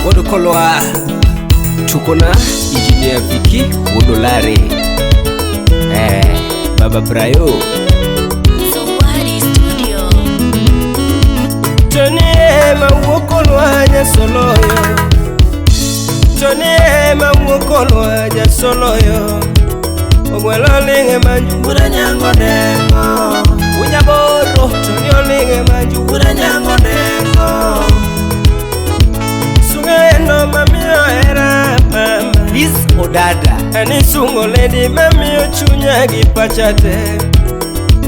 Wodukolwa tukona Engineer Vicky Wodolare Baba Brayo Sowari Studio. Tony Wokolwa Nyasoloyo Tony Wokolwa Nyasoloyo Ogwelo linge manju bura nyango dengo Unyaboro Tony linge manju bura nyango dengo Sungeno mamio era mama Liz Odada Ani sungo lady mamio chunya gipachate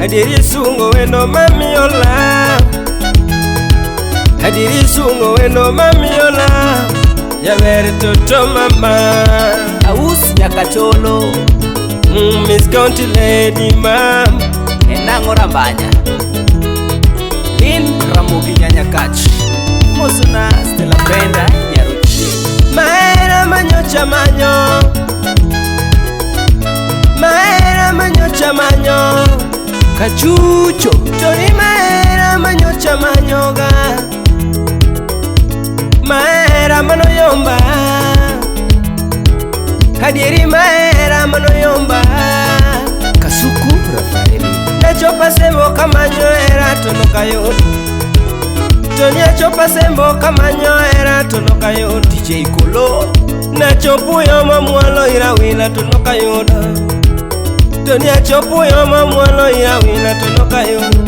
Adiri sungo weno mamio la Adiri sungo weno mamio la Yavere toto mama Aus Yakacholo Miss County Lady Mam Enango Rambanya Lin Ramogi Nyanyakach Mosuna Stella Brenda Nyaruchi Maera manyocha manyo Maera manyocha manyo Kachucho Tori maera manyocha manyoga Maera manoyomba Kadieri maera manoyomba Kasuku Rafaeli Nachopa sembo kamanyo era tonoka yodo Tonya chopa sembo kamanyo era tonoka yodo DJ Kolo Nachopu yoma mwalo irawila tonoka yodo Tonya chopu yoma mwalo irawila tonoka yodo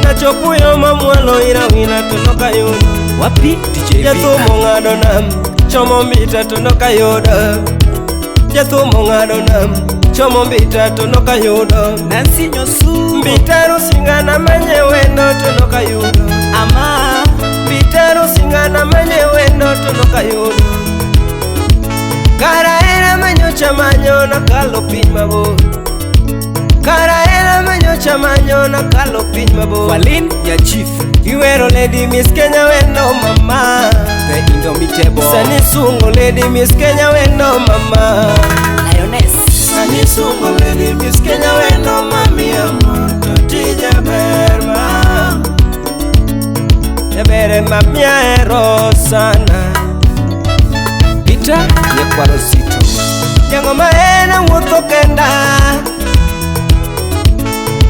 Nachopu yoma mwalo irawila tonoka yodo Wapi DJ Vika Jathumo ngado nam Chomo mbita tonoka yoda Jathumo ngado nam Chomo mbita tonoka yoda Nancy Nyosu Mbitaro singana manye wendo tonoka yoda Ama Mbitaro singana manye wendo tonoka yoda Kara era manyocha manyo na kalo pinmabo Kara era manyocha manyo na kalo pinmabo Falin ya chief Iwero lady Miss Kenya wendo mama The Indomitable Sani sungo lady Miss Kenya wendo mama Lioness Sani sungo lady Miss Kenya wendo mami amor Totija berma Yabere mami aero sana Pita Nyekwaro Sito Yango maena wuotho kenda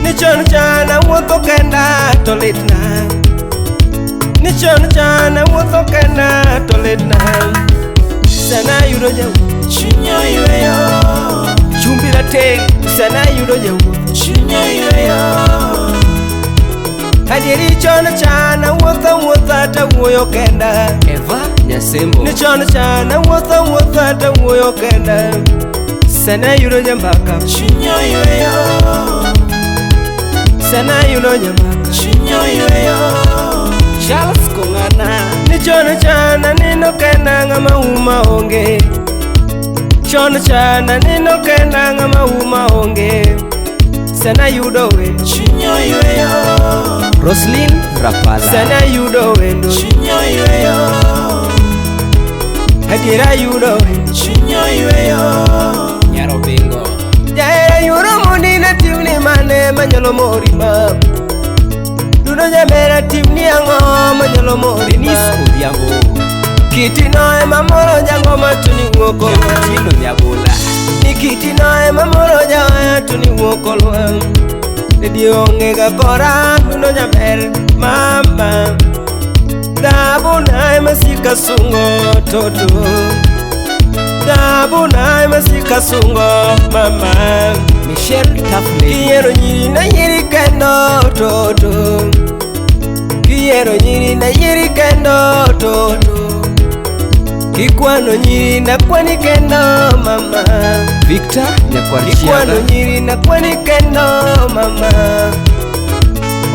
Nichon chana wuotho kenda tolitna Nichon chana wuotho kenda tolitna Sana yudo jawu Chunyo yueyo Chumbira teng Sana yudo jawu Chunyo yueyo Adieri chon chana wuotho ta wuoyo kenda Eva Nyasembo Nichon chana wuotho ta wuoyo kenda Sana yudo jambaka Chunyo yueyo Sana yudo jambaka Chunyo yueyo Charles Kongana Nichon chana nino kenda ngama uma onge Chon chana nino kenda ngama uma onge Sana yudo wendo Chunyo yueyo Roslyn Rapala Sana yudo wendo Chunyo yueyo Hadira yudo wendo Chunyo yueyo Nyaro bingo Jaera yuro mundi na timni mane manyolo mori mam Duno nyamera timni ango manyolo mori Nisko diambo Kiti noe mamoro jango matuni uoko Tino nyabula Nikiti noe mamoro jango tuni uoko luam Dedi ongega kora duno nyamer mama Dabu nae masika sungo toto Dabu nae masika sungo mama Michelle Tafle Kiero nyiri na yiri kendo toto Kiero nyiri na yiri kendo toto Kikwano nyiri na kwani kendo mama Victor Nyakwari Kikwano nyiri na kwani kendo mama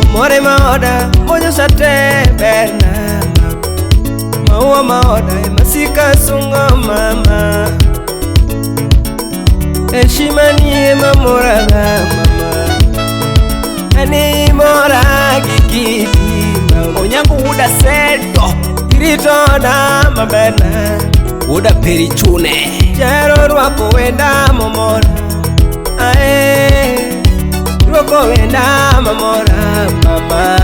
Omore maoda mojo sate berna Maua maoda masika sungo mama Heshima niye mamora mama Ani mora gigiti mama Onyangu uda seto Kirito na mabena Uda perichune Jero rwako wenda momora Ae Rwako wenda mamora mama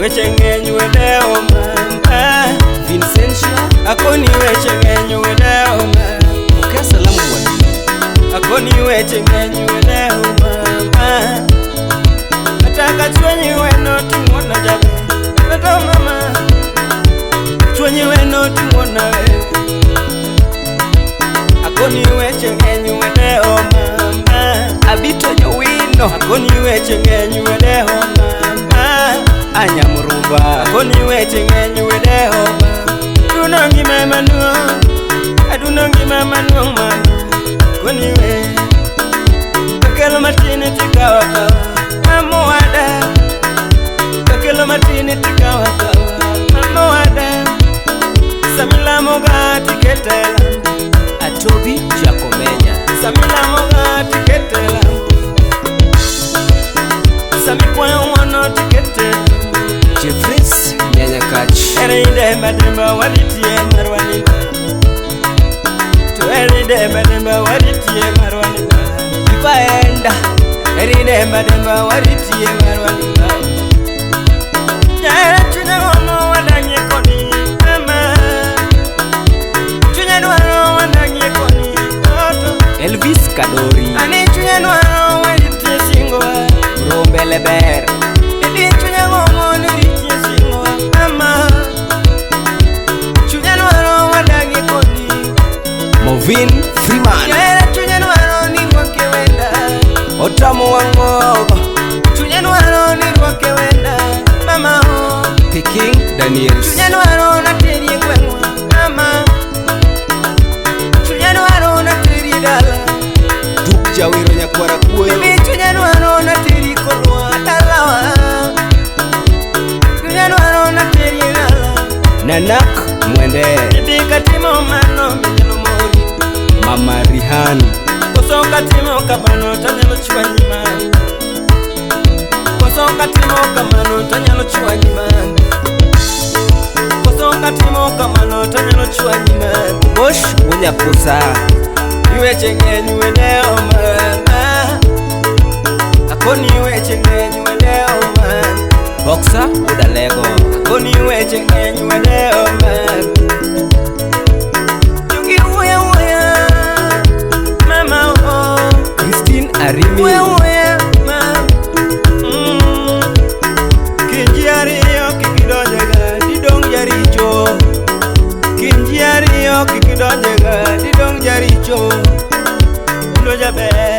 weche ng'eny wedeo mama. Vincentia Akoni weche ng'eny wedeo mama. pokea salamu walimu. Akoni weche ng'eny wedeo mama. Ataka chwenyi weno ting'ona jabe wedo mama. Chwenyi weno ting'ona we. Akoni weche ng'eny wedeo mama. Abito Nyowino Akoni weche ng'eny wedeo mama. Anyamrumba Akoni weche ng'eny wedeo mama. Aduna ngima manuong, aduna ngima manuong mama. Akoni we kakelo matini tikawa kawa mama wada. Kakelo matini tikawa kawa mama wada. Samila moga tiketela Atobi Jakomenya Samila moga tiketela Sami kwa wano tiketela Jeffries Nyanyakach Eride bademba waditie marwani To eride bademba waditie marwani Ivaenda Eride bademba waditie marwani Jaera chunya gomo wadanye koni mama. Chunya nwaro wadanye koni oto. Elvis Kadori Ani chunya nwaro waditie singoa Rombele Ber Edi chunya gomo niritie singoa mama. Chunya nwaro wadanye koni Movin Freeman Jaera chunya nwaro nirwake wenda Otamu Wangoba Chunya nwaro nirwake wenda mama ho. Peking Daniels Chunya nwaro nateri gwengwa mama. Chunya nwaro nateri dala Duk Jawiro Nyakwara Kuoyo Bibi chunya nwaro nateri kolwa dalawa. Chunya nwaro nateri dala Nanak Mwende Bibi katimo mano minyalo mori. Mama Rihan Koso katimo kamano tanyalo chwanyi man. Koso katimo kamano tanyalo chwanyi man. Koso katimo kamano tanyalo chwanyi man. Mosh Unyakusa Iweche ng'eny wedeo mama. Akoni weche ng'eny wedeo mama. Boxer Udalego Akoni weche ng'eny wedeo mama. Yugi uya uya mama oh. Christine Arimi Uya uya mama. Kinji ariyo kikidonjega didong jaricho. Kinji ariyo kikidonjega didong jaricho. Ndo jaber